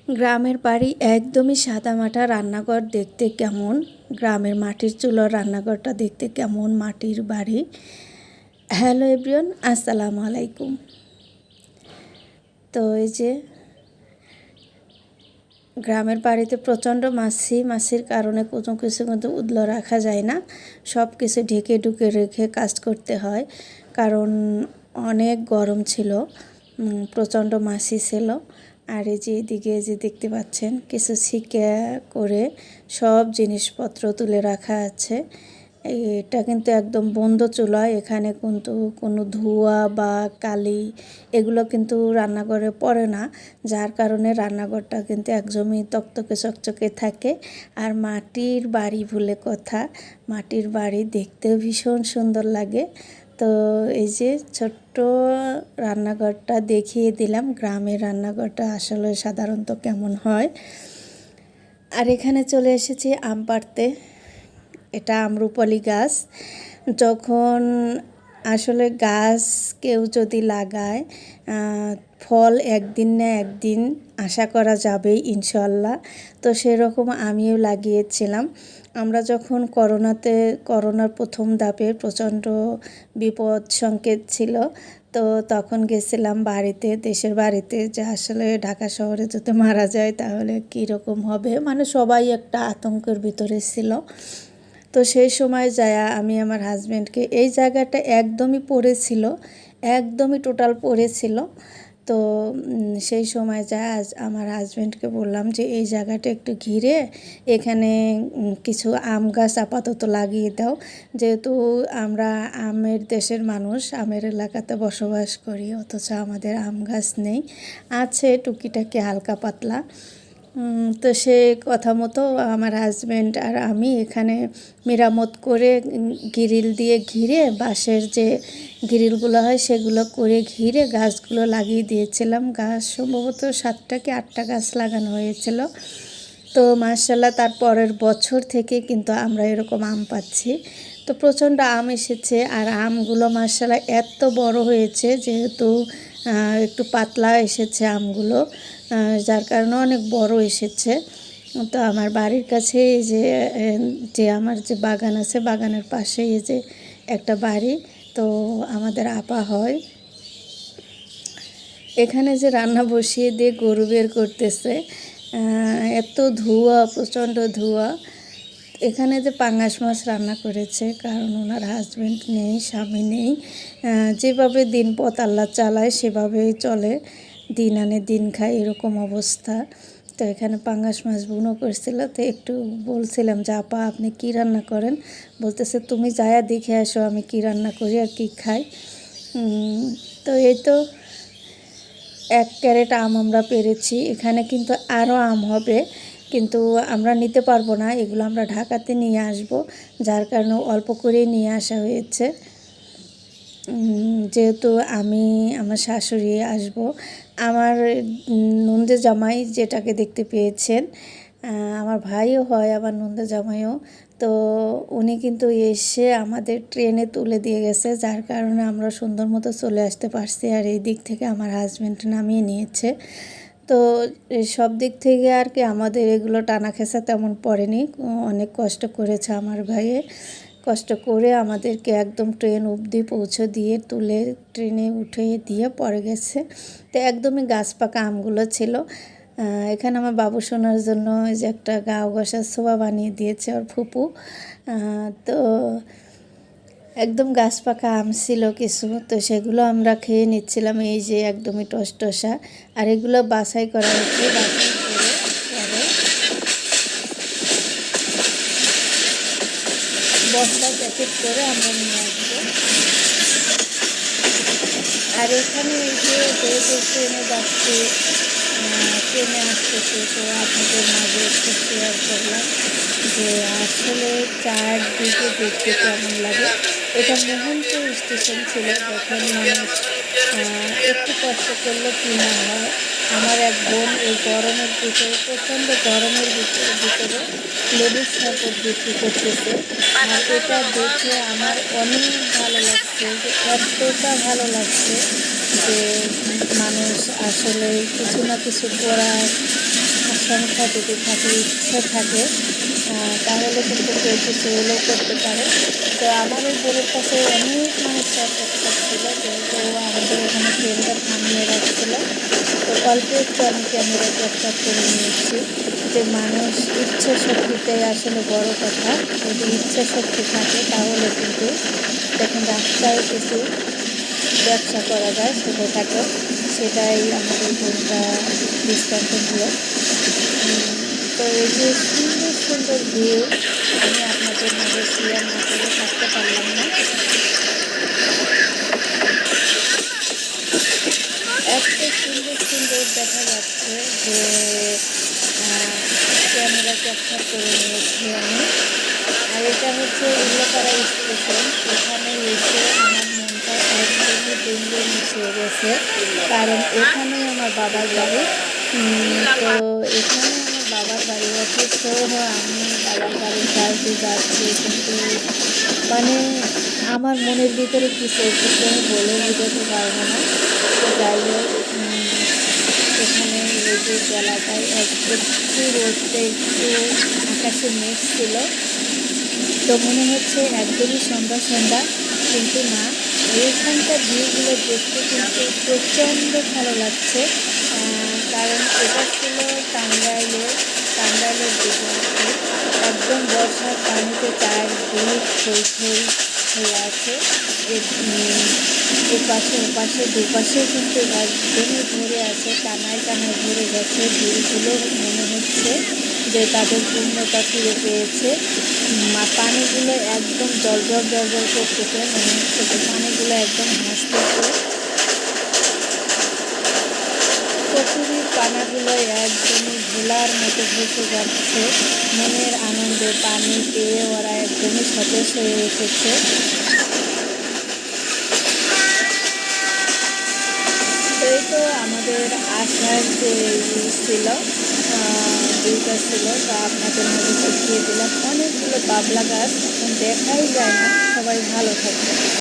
গ্রামের বাড়ি একদমই সাদামাটা, রান্নাঘর দেখতে কেমন, গ্রামের মাটির চুলার রান্নাঘরটা দেখতে কেমন, মাটির বাড়ি। হ্যালো এভরিওয়ান, আসসালামু আলাইকুম। তো এই যে গ্রামের বাড়িতে প্রচণ্ড মাছির কারণে কোনো কিছু কিন্তু উদলো রাখা যায় না, সব কিছু ঢেকে ঢুকে রেখে কাজ করতে হয়, কারণ অনেক গরম ছিল, প্রচণ্ড মাছি ছিল। আর এই যে এদিকে যে দেখতে পাচ্ছেন কিছু ছিকে করে সব জিনিসপত্র তুলে রাখা আছে। এটা কিন্তু একদম বন্ধ চুলা, এখানে কিন্তু কোনো ধোঁয়া বা কালি এগুলো কিন্তু রান্নাঘরে পড়ে না, যার কারণে রান্নাঘরটা কিন্তু একদমই তকতকে চকচকে থাকে। আর মাটির বাড়ি বলে কথা, মাটির বাড়ি দেখতেও ভীষণ সুন্দর লাগে। তো এই যে ছোট্ট রান্নাঘরটা দেখিয়ে দিলাম, গ্রামের রান্নাঘরটা আসলে সাধারণত কেমন হয়। আর এখানে চলে এসেছি আম পাড়তে। এটা আম্রপালি গাছ। যখন আসলে গাছ কেউ যদি লাগায়, ফল একদিন না একদিন আশা করা যাবে ইনশাল্লাহ। তো সেরকম আমিও লাগিয়েছিলাম। আমরা যখন করোনার প্রথম ধাপে প্রচণ্ড বিপদ সংকেত ছিল, তো তখন গেছিলাম বাড়িতে, দেশের বাড়িতে, যে আসলে ঢাকা শহরে যদি মারা যায় তাহলে কীরকম হবে, মানে সবাই একটা আতঙ্কের ভিতরে ছিল। তো সেই সময় যায় আমি আমার হাজব্যান্ডকে, এই জায়গাটা একদমই পড়েছিল, একদমই টোটাল পড়েছিল। তো সেই সময় যায় আমার হাজব্যান্ডকে বললাম যে এই জায়গাটা একটু ঘিরে এখানে কিছু আম গাছ আপাতত লাগিয়ে দাও, যেহেতু আমরা আমের দেশের মানুষ, আমের এলাকাতে বসবাস করি, অথচ আমাদের আম গাছ নেই, আছে টুকিটাকি হালকা পাতলা। তো সে কথা মতো আমার হাজব্যান্ড আর আমি এখানে মেরামত করে গ্রিল দিয়ে ঘিরে, বাঁশের যে গ্রিলগুলো হয় সেগুলো করে ঘিরে গাছগুলো লাগিয়ে দিয়েছিলাম। গাছ সম্ভবত 7টা কি 8টা গাছ লাগানো হয়েছিল। তো মাশাআল্লাহ তার পরের বছর থেকে কিন্তু আমরা এরকম আম পাচ্ছি। তো প্রচণ্ড আম এসেছে, আর আমগুলো মাশাআল্লাহ এত বড় হয়েছে, যেহেতু একটু পাতলা এসেছে আমগুলো, যার কারণে অনেক বড় এসেছে। তো আমার বাড়ির কাছে এই যে আমার যে বাগান আছে, বাগানের পাশে এই যে একটা বাড়ি, তো আমাদের আপা হয়। এখানে যে রান্না বসিয়ে দিয়ে গরু বের করতেছে, এত ধোঁয়া, প্রচণ্ড ধোঁয়া। এখানে যে পাঙ্গাস মাছ রান্না করেছে, কারণ ওনার হাজব্যান্ড নেই, স্বামী নেই, যেভাবে দিনপথ আল্লাহ চালায় সেভাবেই চলে, দিন আনে দিন খায়, এরকম অবস্থা। তো এখানে পাঙ্গাস মাছ বুনো করছিল, তো একটু বলছিলাম যে আপা আপনি কী রান্না করেন, বলতেছে তুমি যায়া দেখে আসো আমি কী রান্না করি আর কী খাই। তো এই তো 1 ক্যারেট আম আমরা পেরেছি, এখানে কিন্তু আরও আম হবে, কিন্তু আমরা নিতে পারবো না, এগুলো আমরা ঢাকাতে নিয়ে আসব, যার কারণে অল্প করেই নিয়ে আসা হয়েছে। যেহেতু আমি আমার শাশুড়ি আসব, আমার নন্দে জামাই যেটাকে দেখতে পেয়েছেন, আমার ভাইও হয়, আমার নন্দে জামাইও, তো উনি কিন্তু এসে আমাদের ট্রেনে তুলে দিয়ে গেছে, যার কারণে আমরা সুন্দর মতো চলে আসতে পারছি। আর এই দিক থেকে আমার হাজব্যান্ড নামিয়ে নিয়েছে। তো সব দিক থেকে আর কি আমাদের এগুলো টানা খেসা তেমন পড়েনি, অনেক কষ্ট করেছে আমার ভাইয়ে, কষ্ট করে আমাদেরকে একদম ট্রেন অবধি পৌঁছে দিয়ে তুলে ট্রেনে উঠে দিয়ে পরে গেছে। তো একদমই গাছ পাকা আমগুলো ছিল। এখানে আমার বাবু সোনার জন্য যে একটা গাও ঘষার ছোবা বানিয়ে দিয়েছে ওর ফুপু। তো একদম গাছ পাকা আম ছিল কিছু, তো সেগুলো আমরা খেয়ে নিচ্ছিলাম, এই যে একদমই টসটসা। আর এগুলো বাছাই করা হচ্ছে, বাছাই করে বস্তা প্যাকেট করে আমরা নিয়ে আসবো। আর এখানে এই যে যেহেতু ট্রেনে যাচ্ছি, ট্রেনে আসতেছি, তো আপনাদের মাঝে একটু শেয়ার করলাম যে আসলে চারদিকে দেখতে কেমন লাগে। এটা মোহনপুর স্টেশন ছিল, যখন মানুষ একটু কষ্ট করলে কি না হয়। আমার এক বোন এই গরমের ভিতরে, প্রচণ্ড গরমের ভিতরে লেবুর শরবত বিক্রি করতেছে, আর এটা দেখে আমার অনেক ভালো লাগছে, যে এতটা ভালো লাগছে যে মানুষ আসলে কিছু না কিছু করার আকাঙ্ক্ষা যদি থাকে, ইচ্ছে থাকে, তাহলে কিন্তু কেউ কিছু হলেও করতে পারে। তো আমার ওই বোনের কাছে অনেক মানে শখ একটা ছিল, যেহেতু আমাদের এখানে ট্রেনটা থামিয়ে রাখছিল। তো অল্প একটু আমি ক্যামেরা ক্যাপচার করে নিয়েছি। যে মানুষ ইচ্ছে শক্তিটাই আসলে বড় কথা। যদি ইচ্ছা শক্তি থাকে তাহলে কিন্তু দেখেন রাস্তায় কিছু ব্যবসা করা যায় ছোটোখাটো, সেটাই আমাদের বোনটা দৃষ্টান্ত হলো। তো এই যে সুন্দর সুন্দর ভিউ আমি আপনাদের মাঝে শেয়ার না করে থাকতে পারলাম না। এত সুন্দর সুন্দর দেখা যাচ্ছে যে ক্যামেরা ক্যাপচার করে নিয়েছি আমি। আর এটা হচ্ছে উল্লাপাড়া স্টেশন। এখানে এসে আমার মনটা একদমই ডেঙ্গে মিশিয়ে গেছে, কারণ এখানেই আমার বাবার বাড়ি। তো এখানে আমার বাবার বাড়ি, অথচ আমি বাবার বাড়ির কাছ দিয়ে যাচ্ছি, কিন্তু মানে আমার মনের ভিতরে কী চলতেছে আমি বলে বোঝাতে পারবো না। তো যাই হোক, এখানে এই যে বেলাটায় একটু রোদটা একটু আকাশে মেঘ ছিল, তো মনে হচ্ছে একদমই সন্ধ্যা সন্ধ্যা, কিন্তু না। এইখানকার ভিউগুলো দেখতে কিন্তু প্রচণ্ড ভালো লাগছে। কারণ এটা ছিল টাঙ্গাইলের দিকে আর কি। একদম বর্ষার পানিতে চারদিক থই থই হয়ে আছে। এপাশে ওপাশে দুপাশে কিন্তু একদমই ভরে আছে, টানায় টানায় ভরে গেছে। ভিড়গুলো মনে হচ্ছে যে তাদের পূর্ণতা ফিরে পেয়েছে। পানিগুলো একদম জলজল জলজল করতেছে, মনে হচ্ছে যে পানিগুলো একদম হাসতেছে। কচুরির পানাগুলো একদমই ভোলার মতো ভেসে যাচ্ছে। মনের আনন্দে পানি পেয়ে ওরা একদমই সতেজ হয়ে উঠেছে। এই তো আমাদের আসার যে ছিল, ভিউটা ছিল, তো আপনাদের মধ্যে দেখিয়ে দিলাম। অনেকগুলো বাবলা গাছ, দেখাই যায় না। সবাই ভালো থাকবে।